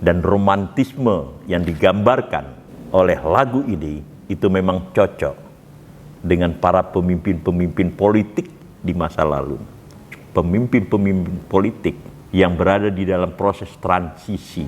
dan romantisme yang digambarkan oleh lagu ini itu memang cocok dengan para pemimpin-pemimpin politik di masa lalu. Pemimpin-pemimpin politik yang berada di dalam proses transisi.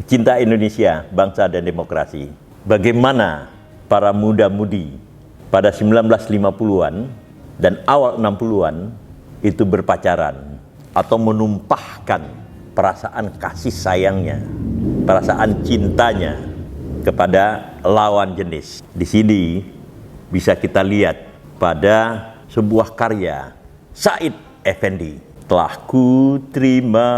Pecinta Indonesia, bangsa dan demokrasi. Bagaimana para muda-mudi pada 1950-an dan awal 60-an itu berpacaran atau menumpahkan perasaan kasih sayangnya, perasaan cintanya kepada lawan jenis. Di sini bisa kita lihat pada sebuah karya Said Effendi. Telah ku terima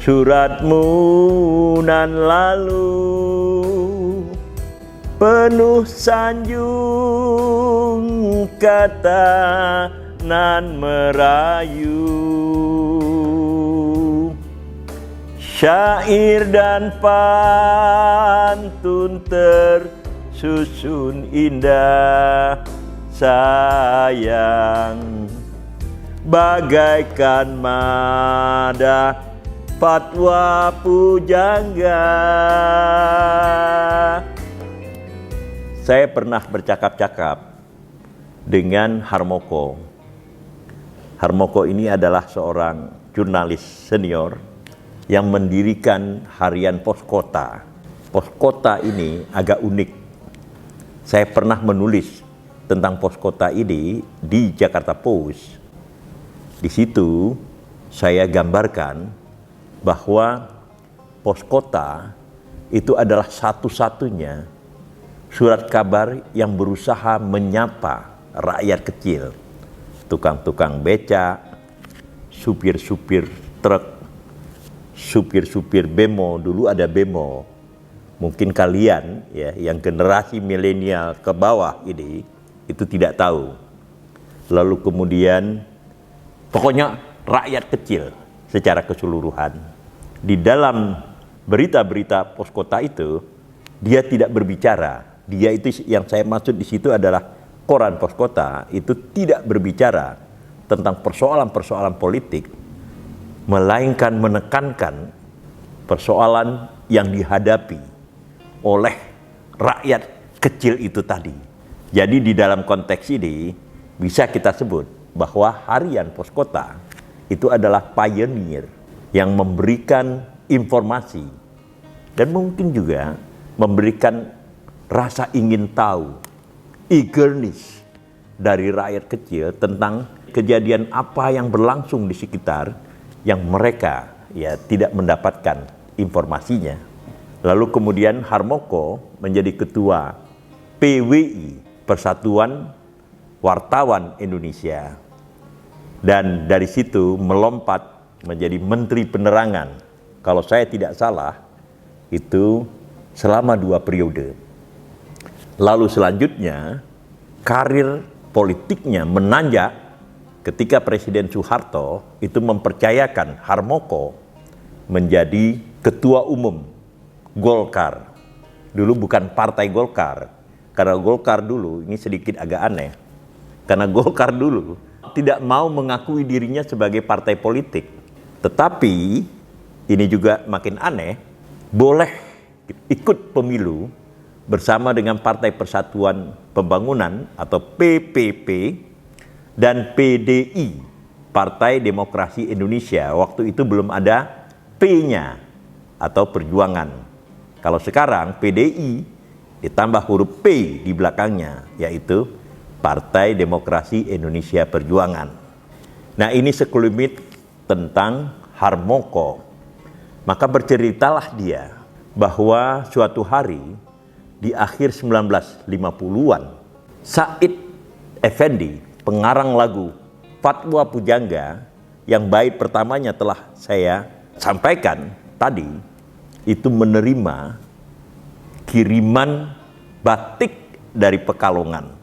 suratmu nan lalu, penuh sanjung kata nan merayu, syair dan pantun tersusun indah, sayang bagaikan mada fatwa pujangga. Saya pernah bercakap-cakap dengan Harmoko. Harmoko ini adalah seorang jurnalis senior yang mendirikan harian Poskota. Poskota ini agak unik. Saya pernah menulis tentang Poskota ini di Jakarta Post. Di situ saya gambarkan bahwa Poskota itu adalah satu-satunya surat kabar yang berusaha menyapa rakyat kecil, tukang-tukang beca, supir-supir truk, supir-supir bemo. Dulu ada bemo. Mungkin kalian ya yang generasi milenial ke bawah ini itu tidak tahu. Lalu kemudian pokoknya rakyat kecil secara keseluruhan. Di dalam berita-berita Poskota itu, dia tidak berbicara. Dia itu yang saya maksud di situ adalah koran Poskota itu tidak berbicara tentang persoalan-persoalan politik, melainkan menekankan persoalan yang dihadapi oleh rakyat kecil itu tadi. Jadi di dalam konteks ini bisa kita sebut bahwa harian Poskota itu adalah pioneer yang memberikan informasi dan mungkin juga memberikan rasa ingin tahu, eagerness dari rakyat kecil tentang kejadian apa yang berlangsung di sekitar yang mereka ya tidak mendapatkan informasinya. Lalu kemudian Harmoko menjadi ketua PWI, Persatuan Wartawan Indonesia, dan dari situ melompat menjadi Menteri Penerangan, kalau saya tidak salah, itu selama 2 periode. Lalu selanjutnya, karir politiknya menanjak ketika Presiden Soeharto itu mempercayakan Harmoko menjadi Ketua Umum Golkar. Dulu bukan Partai Golkar, karena Golkar dulu, ini sedikit agak aneh, karena Golkar dulu tidak mau mengakui dirinya sebagai partai politik. Tetapi ini juga makin aneh, boleh ikut pemilu bersama dengan Partai Persatuan Pembangunan atau PPP dan PDI, Partai Demokrasi Indonesia. Waktu itu belum ada P-nya atau Perjuangan. Kalau sekarang PDI ditambah huruf P di belakangnya, yaitu Partai Demokrasi Indonesia Perjuangan. Nah, ini sekelumit tentang Harmoko. Maka berceritalah dia bahwa suatu hari di akhir 1950-an, Said Effendi, pengarang lagu Fatwa Pujangga, yang bait pertamanya telah saya sampaikan tadi, itu menerima kiriman batik dari Pekalongan.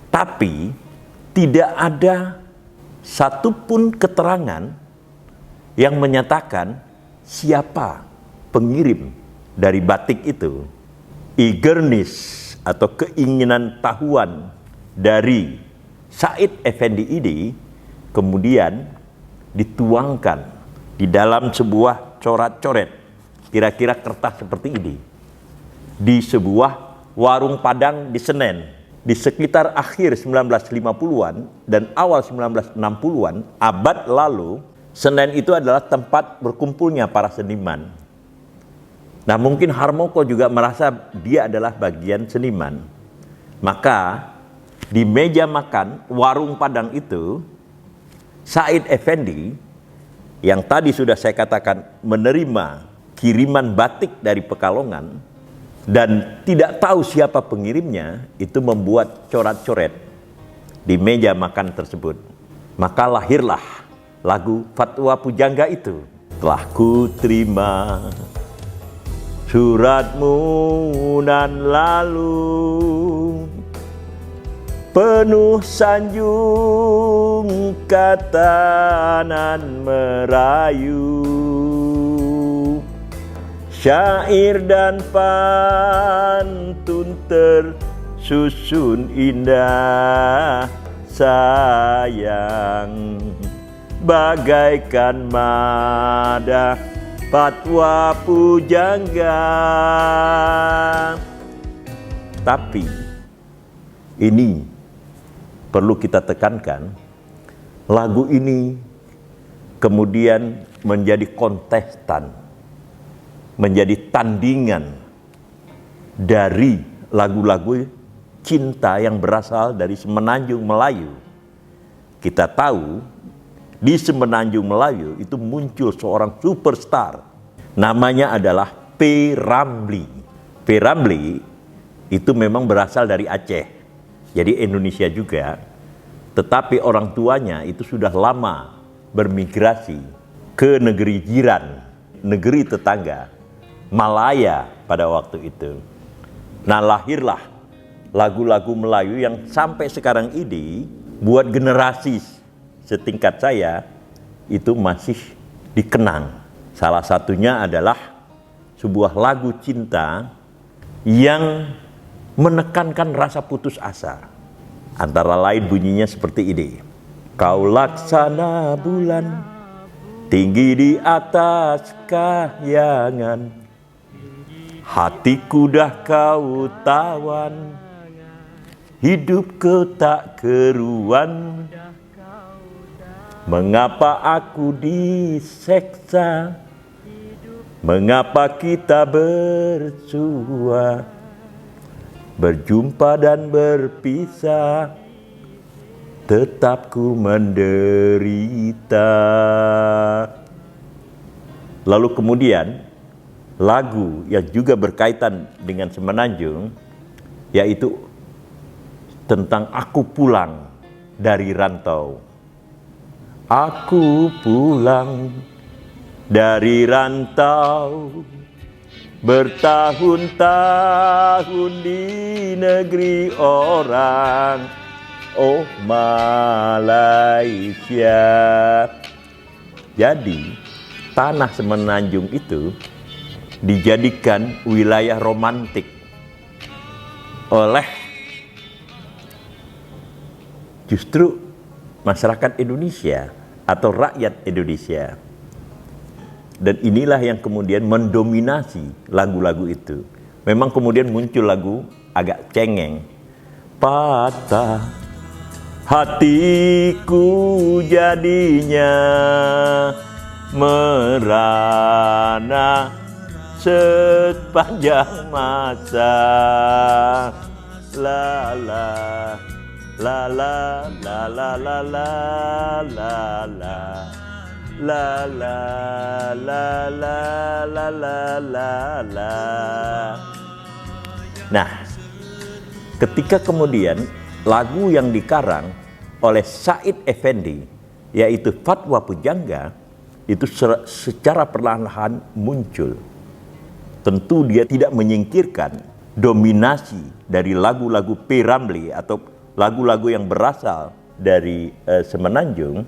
Tapi tidak ada satupun keterangan yang menyatakan siapa pengirim dari batik itu. Eagerness atau keinginan tahuan dari Said Effendi ini kemudian dituangkan di dalam sebuah coret-coret, kira-kira kertas seperti ini, di sebuah warung Padang di Senen. Di sekitar akhir 1950-an dan awal 1960-an, abad lalu, Senen itu adalah tempat berkumpulnya para seniman. Nah, mungkin Harmoko juga merasa dia adalah bagian seniman. Maka di meja makan warung Padang itu, Said Effendi yang tadi sudah saya katakan menerima kiriman batik dari Pekalongan dan tidak tahu siapa pengirimnya, itu membuat coret-coret di meja makan tersebut. Maka lahirlah lagu Fatwa Pujangga itu. Telah ku terima suratmu nan lalu, penuh sanjung kata nan merayu, syair dan pantun tersusun indah, sayang bagaikan madah Fatwa Pujangga. Tapi ini perlu kita tekankan, lagu ini kemudian menjadi kontestan, menjadi tandingan dari lagu-lagu cinta yang berasal dari Semenanjung Melayu. Kita tahu di Semenanjung Melayu itu muncul seorang superstar, namanya adalah P. Ramlee. P. Ramlee itu memang berasal dari Aceh, jadi Indonesia juga, tetapi orang tuanya itu sudah lama bermigrasi ke negeri jiran, negeri tetangga, Malaya pada waktu itu. Nah, lahirlah lagu-lagu Melayu yang sampai sekarang ini buat generasi setingkat saya itu masih dikenang. Salah satunya adalah sebuah lagu cinta yang menekankan rasa putus asa. Antara lain bunyinya seperti ini. Kau laksana bulan tinggi di atas kahyangan, hatiku dah kau tawan, hidupku tak keruan. Mengapa aku diseksa, mengapa kita bersua, berjumpa dan berpisah, tetap ku menderita. Lalu kemudian lagu yang juga berkaitan dengan Semenanjung, yaitu tentang aku pulang dari rantau. Aku pulang dari rantau, bertahun-tahun di negeri orang, oh Malaysia. Jadi tanah Semenanjung itu dijadikan wilayah romantik oleh justru masyarakat Indonesia atau rakyat Indonesia. Dan inilah yang kemudian mendominasi lagu-lagu itu. Memang kemudian muncul lagu agak cengeng. Patah hatiku jadinya merana sepanjang masa. La la la la la la la la la la la la la la la la la. Nah, ketika kemudian lagu yang dikarang oleh Said Effendi, yaitu Fatwa Pujangga, itu secara perlahan-lahan muncul. Tentu dia tidak menyingkirkan dominasi dari lagu-lagu P. Ramlee atau lagu-lagu yang berasal dari Semenanjung,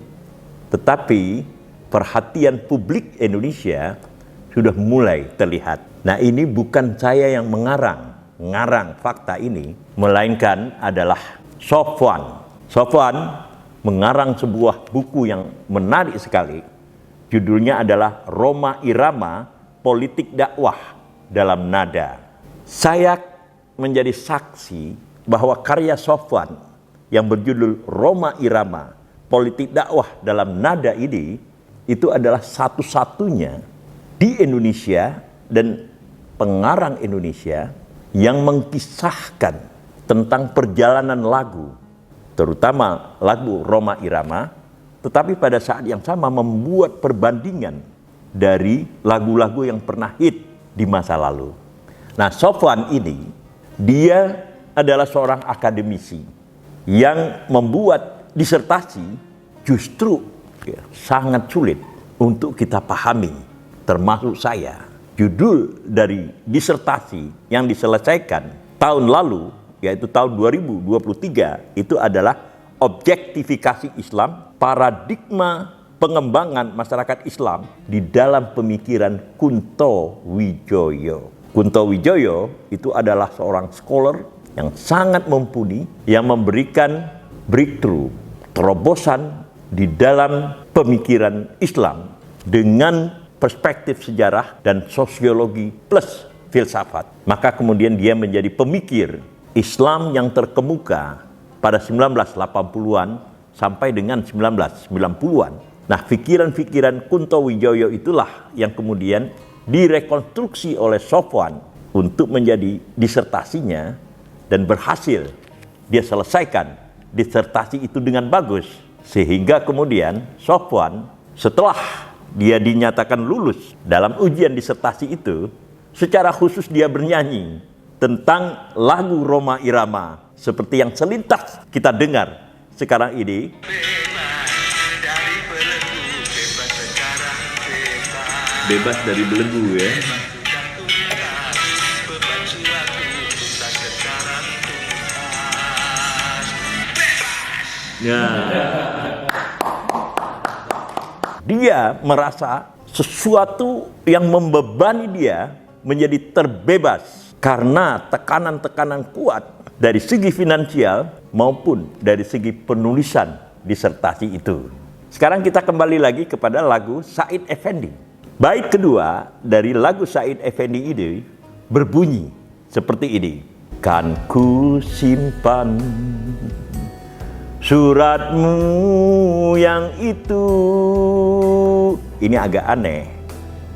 tetapi perhatian publik Indonesia sudah mulai terlihat. Nah, ini bukan saya yang mengarang fakta ini, melainkan adalah Sofwan. Sofwan mengarang sebuah buku yang menarik sekali. Judulnya adalah Rhoma Irama, Politik Dakwah dalam Nada. Saya menjadi saksi bahwa karya Sofwan yang berjudul Rhoma Irama, Politik Dakwah dalam Nada ini, itu adalah satu-satunya di Indonesia dan pengarang Indonesia yang mengkisahkan tentang perjalanan lagu, terutama lagu Rhoma Irama, tetapi pada saat yang sama membuat perbandingan dari lagu-lagu yang pernah hit di masa lalu. Nah, Sofwan ini, dia adalah seorang akademisi yang membuat disertasi justru sangat sulit untuk kita pahami, termasuk saya. Judul dari disertasi yang diselesaikan tahun lalu, yaitu tahun 2023, itu adalah Objektifikasi Islam, Paradigma Pengembangan Masyarakat Islam di dalam Pemikiran Kunto Wijoyo. Kunto Wijoyo itu adalah seorang scholar yang sangat mumpuni, yang memberikan breakthrough, terobosan di dalam pemikiran Islam dengan perspektif sejarah dan sosiologi plus filsafat. Maka kemudian dia menjadi pemikir Islam yang terkemuka pada 1980-an sampai dengan 1990-an. Nah, pikiran-pikiran Kunto Wijoyo itulah yang kemudian direkonstruksi oleh Sofwan untuk menjadi disertasinya, dan berhasil dia selesaikan disertasi itu dengan bagus. Sehingga kemudian Sofwan setelah dia dinyatakan lulus dalam ujian disertasi itu, secara khusus dia bernyanyi tentang lagu Rhoma Irama seperti yang selintas kita dengar sekarang ini. Bebas dari belenggu ya. Dia merasa sesuatu yang membebani dia menjadi terbebas karena tekanan-tekanan kuat dari segi finansial maupun dari segi penulisan disertasi itu. Sekarang kita kembali lagi kepada lagu Said Effendi. Bait kedua dari lagu Said Effendi ini berbunyi seperti ini. Kan ku simpan suratmu yang itu. Ini agak aneh.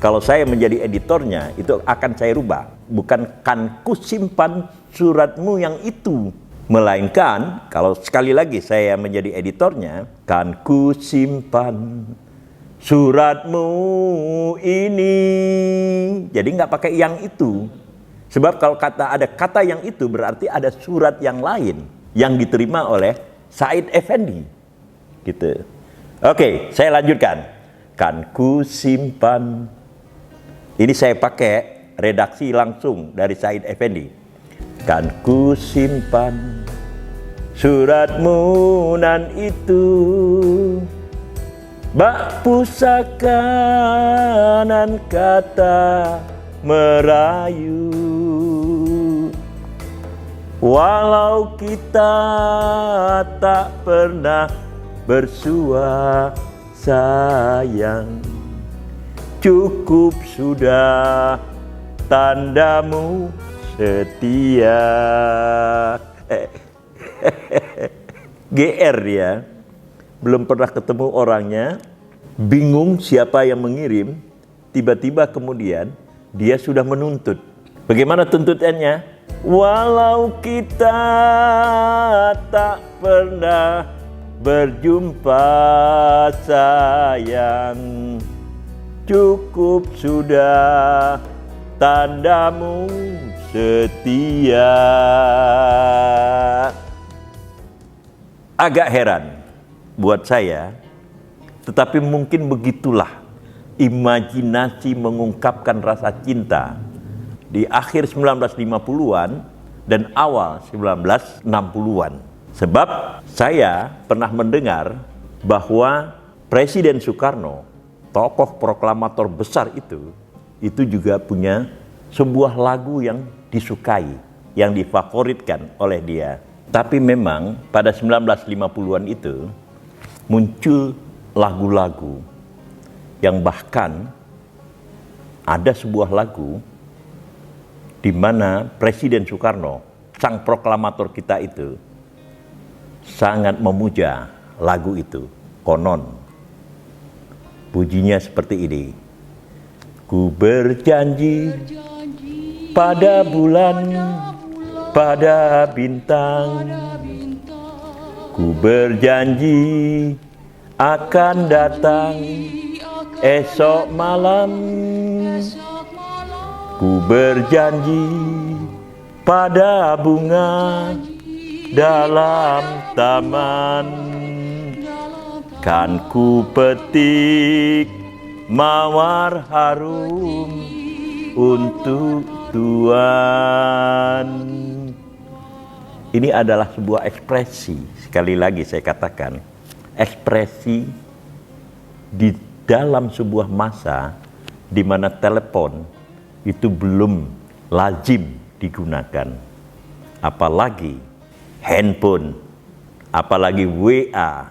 Kalau saya menjadi editornya, itu akan saya rubah. Bukan kan ku simpan suratmu yang itu, melainkan kalau sekali lagi saya menjadi editornya, kan ku simpan suratmu ini. Jadi nggak pakai yang itu. Sebab kalau ada kata yang itu, berarti ada surat yang lain yang diterima oleh Said Effendi. Gitu. Oke, saya lanjutkan. Kan ku simpan. Ini saya pakai redaksi langsung dari Said Effendi. Kan ku simpan suratmu nan itu, bak pusaka nan kata merayu. Walau kita tak pernah bersua sayang, cukup sudah tandamu setia. GR ya, belum pernah ketemu orangnya, bingung siapa yang mengirim, tiba-tiba kemudian dia sudah menuntut. Bagaimana tuntutannya? Walau kita tak pernah berjumpa sayang, cukup sudah tandamu setia. Agak heran buat saya, tetapi mungkin begitulah imajinasi mengungkapkan rasa cinta di akhir 1950-an dan awal 1960-an. Sebab saya pernah mendengar bahwa Presiden Soekarno tokoh proklamator besar itu juga punya sebuah lagu yang disukai, yang difavoritkan oleh dia. Tapi memang pada 1950-an itu muncul lagu-lagu yang bahkan ada sebuah lagu di mana Presiden Soekarno, sang proklamator kita itu, sangat memuja lagu itu. Konon bunyinya seperti ini. Ku berjanji pada bulan, pada bintang, ku berjanji akan datang esok malam. Ku berjanji pada bunga dalam taman, kan ku petik mawar harum untuk Tuhan. Ini adalah sebuah ekspresi, sekali lagi saya katakan, ekspresi di dalam sebuah masa di mana telepon itu belum lazim digunakan, apalagi handphone, apalagi WA,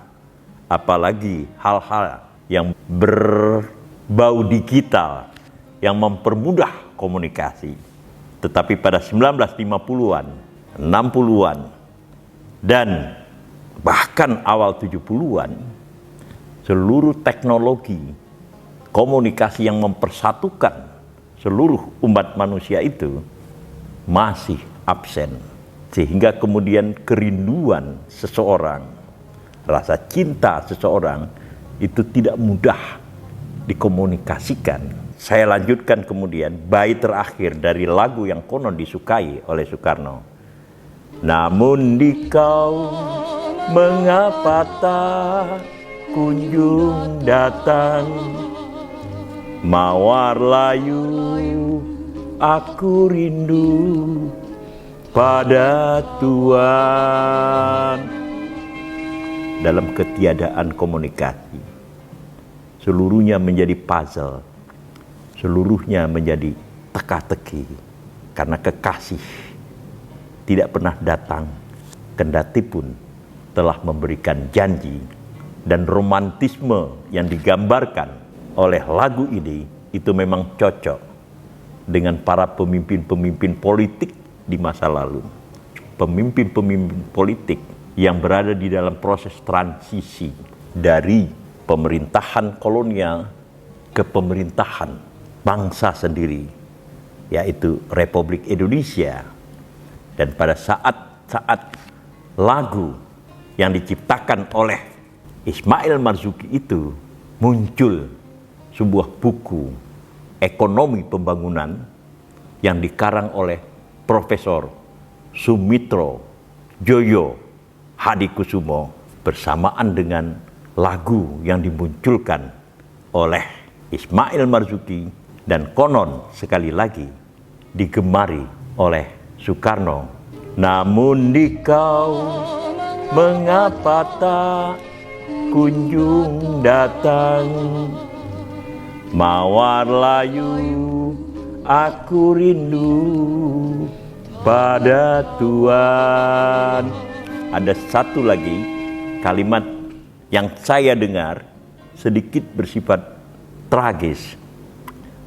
apalagi hal-hal yang berbau digital yang mempermudah komunikasi. Tetapi pada 1950-an, 60-an, dan bahkan awal 70-an, seluruh teknologi komunikasi yang mempersatukan seluruh umat manusia itu masih absen. Sehingga kemudian kerinduan seseorang, rasa cinta seseorang itu tidak mudah dikomunikasikan. Saya lanjutkan kemudian bait terakhir dari lagu yang konon disukai oleh Soekarno. Namun dikau mengapa tak kunjung datang, mawar layu aku rindu pada Tuhan. Dalam ketiadaan komunikasi, seluruhnya menjadi puzzle, seluruhnya menjadi teka-teki, karena kekasih tidak pernah datang, kendati pun telah memberikan janji. Dan romantisme yang digambarkan oleh lagu ini itu memang cocok dengan para pemimpin-pemimpin politik di masa lalu. Pemimpin-pemimpin politik yang berada di dalam proses transisi dari pemerintahan kolonial ke pemerintahan bangsa sendiri, yaitu Republik Indonesia. Dan pada saat-saat lagu yang diciptakan oleh Ismail Marzuki itu, muncul sebuah buku ekonomi pembangunan yang dikarang oleh Profesor Sumitro Joyo Hadikusumo bersamaan dengan lagu yang dimunculkan oleh Ismail Marzuki dan konon sekali lagi digemari oleh Soekarno. Namun dikau mengapa tak kunjung datang, mawar layu aku rindu pada Tuhan. Ada satu lagi kalimat yang saya dengar sedikit bersifat tragis.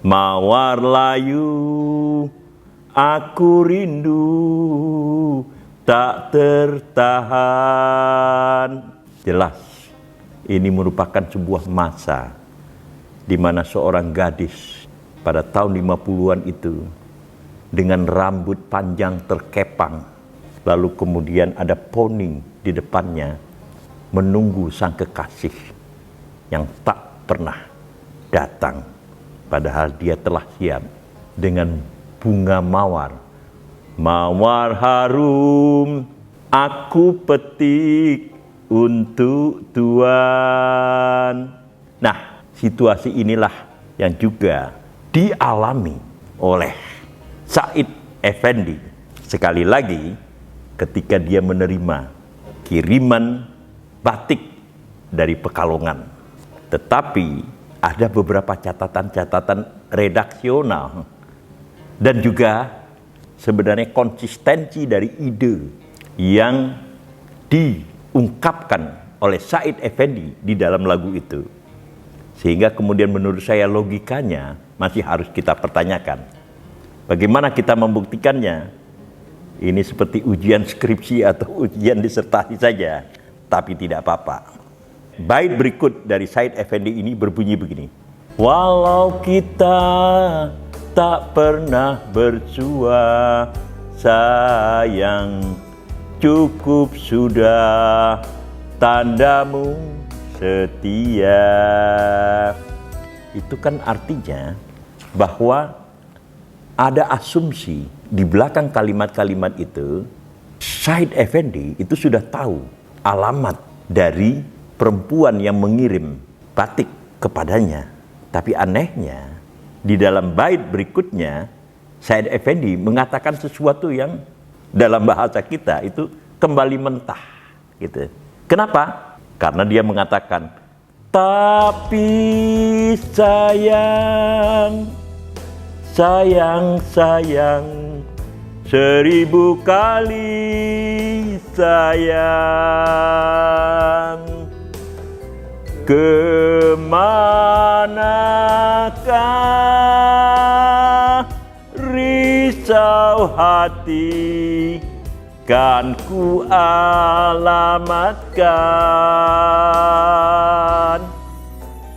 Mawar layu aku rindu tak tertahan. Jelas ini merupakan sebuah masa di mana seorang gadis pada tahun 50-an itu dengan rambut panjang terkepang, lalu kemudian ada poni di depannya menunggu sang kekasih yang tak pernah datang, padahal dia telah siap dengan bunga mawar. Mawar harum aku petik untuk Tuhan. Nah, situasi inilah yang juga dialami oleh Said Effendi. Sekali lagi ketika dia menerima kiriman batik dari Pekalongan. Tetapi ada beberapa catatan-catatan redaksional dan juga sebenarnya konsistensi dari ide yang diungkapkan oleh Said Effendi di dalam lagu itu. Sehingga kemudian menurut saya logikanya masih harus kita pertanyakan. Bagaimana kita membuktikannya? Ini seperti ujian skripsi atau ujian disertasi saja, tapi tidak apa-apa. Bait berikut dari Said Effendi ini berbunyi begini. Walau kita tak pernah bersua, sayang cukup sudah tandamu setia. Itu kan artinya bahwa ada asumsi di belakang kalimat-kalimat itu. Said Effendi itu sudah tahu alamat dari perempuan yang mengirim batik kepadanya. Tapi anehnya di dalam bait berikutnya Said Effendi mengatakan sesuatu yang dalam bahasa kita itu kembali mentah gitu. Kenapa? Karena dia mengatakan, tapi sayang, sayang, sayang, 1000 kali sayang. Kemanakah risau hati, kan ku alamatkan.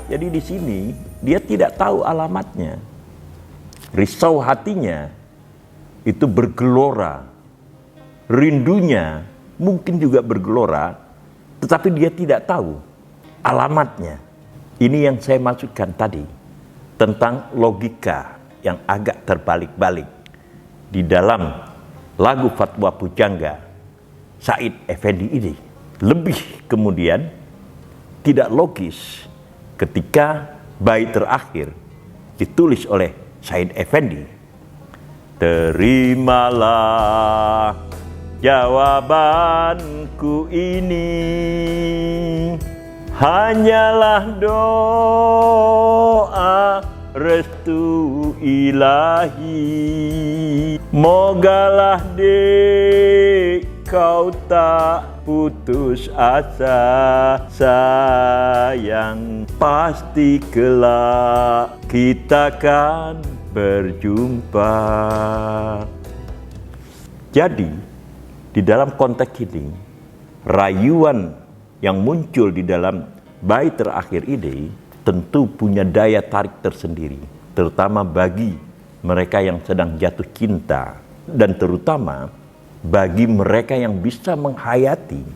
Jadi di sini dia tidak tahu alamatnya. Risau hatinya itu bergelora, rindunya mungkin juga bergelora, tetapi dia tidak tahu alamatnya. Ini yang saya maksudkan tadi tentang logika yang agak terbalik-balik di dalam lagu Fatwa Pujangga Said Effendi ini. Lebih kemudian tidak logis ketika bait terakhir ditulis oleh Said Effendi. Terimalah jawabanku ini, hanyalah doa restu ilahi. Mogalah dek kau tak putus asa, sayang pasti kelak kita kan berjumpa. Jadi di dalam konteks ini rayuan yang muncul di dalam bait terakhir ini tentu punya daya tarik tersendiri, terutama bagi mereka yang sedang jatuh cinta dan terutama bagi mereka yang bisa menghayati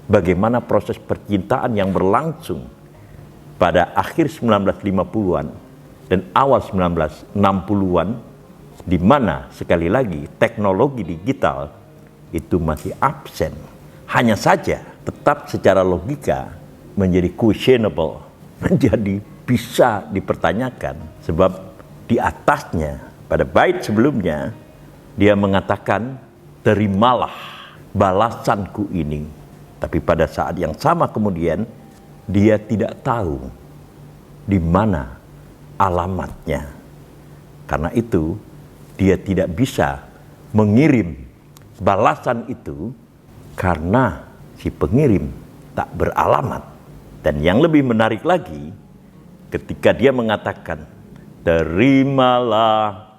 bagaimana proses percintaan yang berlangsung pada akhir 1950-an dan awal 1960-an, di mana sekali lagi teknologi digital itu masih absen. Hanya saja tetap secara logika menjadi questionable, menjadi bisa dipertanyakan, sebab di atasnya pada bait sebelumnya dia mengatakan terimalah balasanku ini, tapi pada saat yang sama kemudian dia tidak tahu di mana alamatnya. Karena itu dia tidak bisa mengirim balasan itu karena si pengirim tak beralamat. Dan yang lebih menarik lagi, ketika dia mengatakan terimalah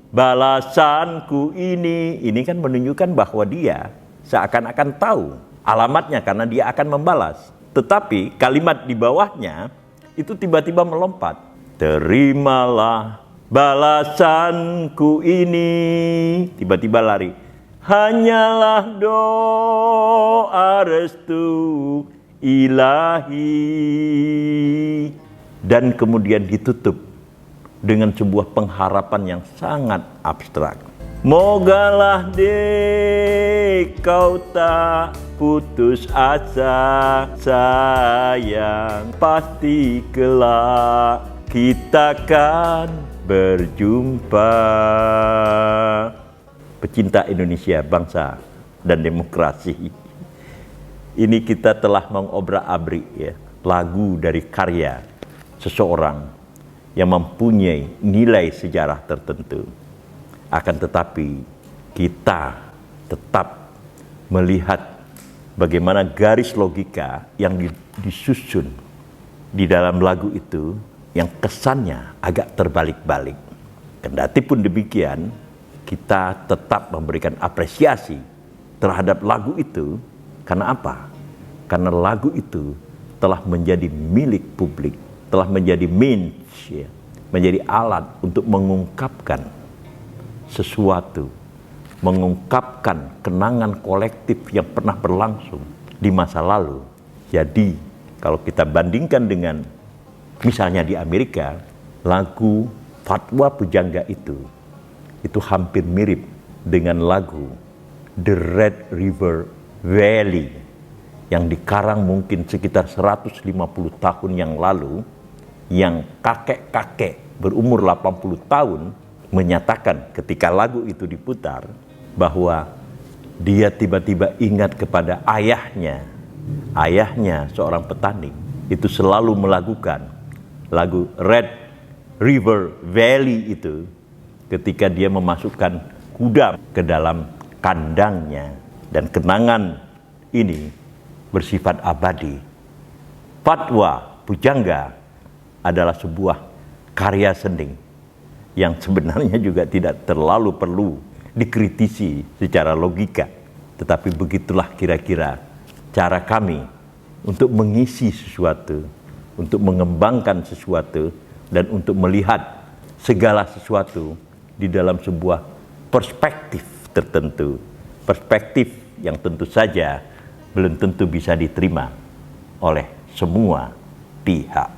balasanku ini kan menunjukkan bahwa dia seakan-akan tahu alamatnya karena dia akan membalas. Tetapi kalimat di bawahnya itu tiba-tiba melompat. Terimalah balasanku ini, tiba-tiba lari. Hanyalah doa restu ilahi. Dan kemudian ditutup dengan sebuah pengharapan yang sangat abstrak. Mogalah dek kau tak putus asa, sayang pasti kelak kita kan berjumpa. Pecinta Indonesia, bangsa dan demokrasi, ini kita telah mengobrak-abrik ya lagu dari karya seseorang yang mempunyai nilai sejarah tertentu. Akan tetapi kita tetap melihat bagaimana garis logika yang disusun di dalam lagu itu yang kesannya agak terbalik-balik. Kendati pun demikian, kita tetap memberikan apresiasi terhadap lagu itu. Karena apa? Karena lagu itu telah menjadi milik publik, telah menjadi means, ya, menjadi alat untuk mengungkapkan sesuatu, mengungkapkan kenangan kolektif yang pernah berlangsung di masa lalu. Jadi kalau kita bandingkan dengan misalnya di Amerika, lagu Fatwa Pujangga itu hampir mirip dengan lagu The Red River Valley yang dikarang mungkin sekitar 150 tahun yang lalu, yang kakek-kakek berumur 80 tahun menyatakan ketika lagu itu diputar bahwa dia tiba-tiba ingat kepada ayahnya seorang petani, itu selalu melakukan lagu Red River Valley itu ketika dia memasukkan kuda ke dalam kandangnya. Dan kenangan ini bersifat abadi. Fatwa Pujangga adalah sebuah karya seni yang sebenarnya juga tidak terlalu perlu dikritisi secara logika. Tetapi begitulah kira-kira cara kami untuk mengisi sesuatu, untuk mengembangkan sesuatu, dan untuk melihat segala sesuatu di dalam sebuah perspektif tertentu. Perspektif yang tentu saja belum tentu bisa diterima oleh semua pihak.